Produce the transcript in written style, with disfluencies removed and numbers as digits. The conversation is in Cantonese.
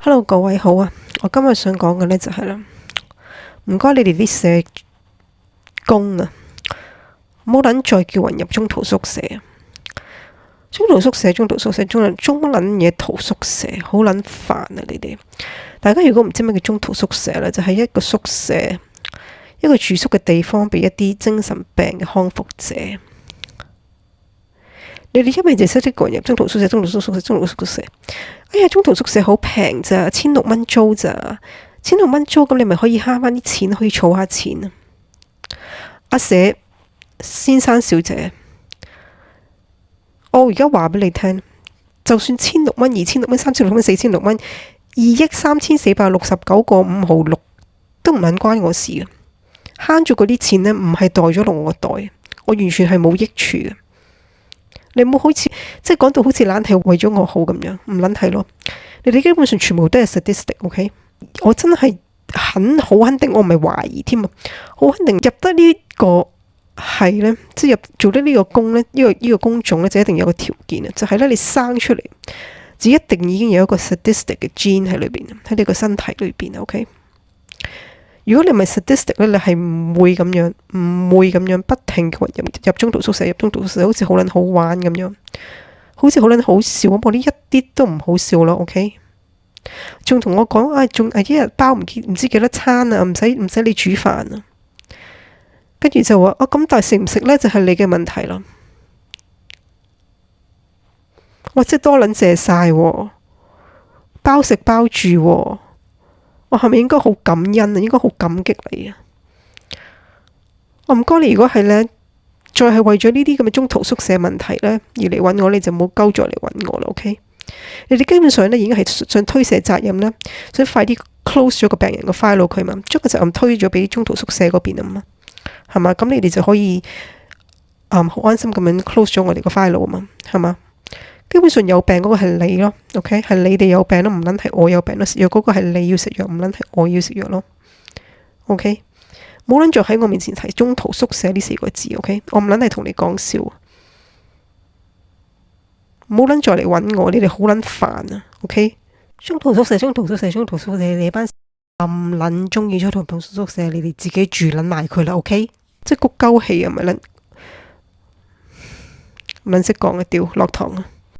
Hello，各位好啊！我今日想講嘅呢就係啦，唔該你哋啲社工啊，唔好撚再叫人入中途宿舍啊！中途宿舍，中撚嘢途宿舍，好撚煩啊！你哋大家如果唔知咩叫中途宿舍呢，就係一個宿舍，一個住宿嘅地方，俾一啲精神病嘅康復者。你哋因為就識得個人入中途宿舍，哎呀，中途宿舍好平咋，1600蚊租咋，1600蚊租咁你咪可以慳翻啲錢，可以儲下錢啊！阿社先生小姐，我而家話俾你聽，就算1600蚊、2600蚊、3600蚊、4000蚊、23469個5毫6都唔撚關我事嘅，慳咗嗰啲錢呢，唔係袋咗落我個袋，我完全係冇益處嘅。你冇好似即係講到好似懶係為咗我好咁樣，唔撚係咯。你哋基本上全部都係 statistic，OK？我真係好肯定，我唔係懷疑添啊，好肯定入得呢個係呢，即係做得呢個工呢，呢個工種呢，就一定有個條件啊，就係呢，你生出嚟就一定已經有一個 statistic 嘅 gene 喺裏邊，喺你個身體裏邊 OK？如果你唔係 statistic 咧，你係唔會咁樣不停入中途宿舍，好似好撚好玩咁樣，好似好撚好笑咁。我呢一啲都唔好笑咯 ，OK？ 仲同我講仲一日包唔知幾多餐啊，唔使你煮飯啊。跟住就話咁但係食唔食呢？就係你嘅問題咯。我即係多撚謝晒，包食包住。我係咪應該好感恩啊？應該好感激你啊！我唔該你，如果係呢，再係為咗呢啲咁嘅中途宿舍問題呢，而嚟揾我，你就冇鳩再嚟揾我啦。OK？你哋基本上呢已經係想推卸責任啦，想快啲 close 咗個病人個 file 佢嘛，將個責任推咗俾中途宿舍嗰邊啊嘛，係嘛？咁你哋就可以好安心咁樣 close 咗我哋個 file 啊嘛，係嘛？基本上有病嗰個係你咯 ，OK？ 係你哋有病咯，唔撚係我有病咯。食藥嗰個係你要食藥，唔撚係我要食藥咯。OK？ 冇撚再喺我面前提中途宿舍呢4個字 ，OK？ 我唔撚係同你講笑，冇撚再嚟揾我，你哋好撚煩啊 ，OK？ 中途宿舍，你班咁撚中意中途宿舍，你哋自己住撚埋佢啦 ，OK？ 即係谷鳩氣啊，咪撚識講啊，屌落堂啊！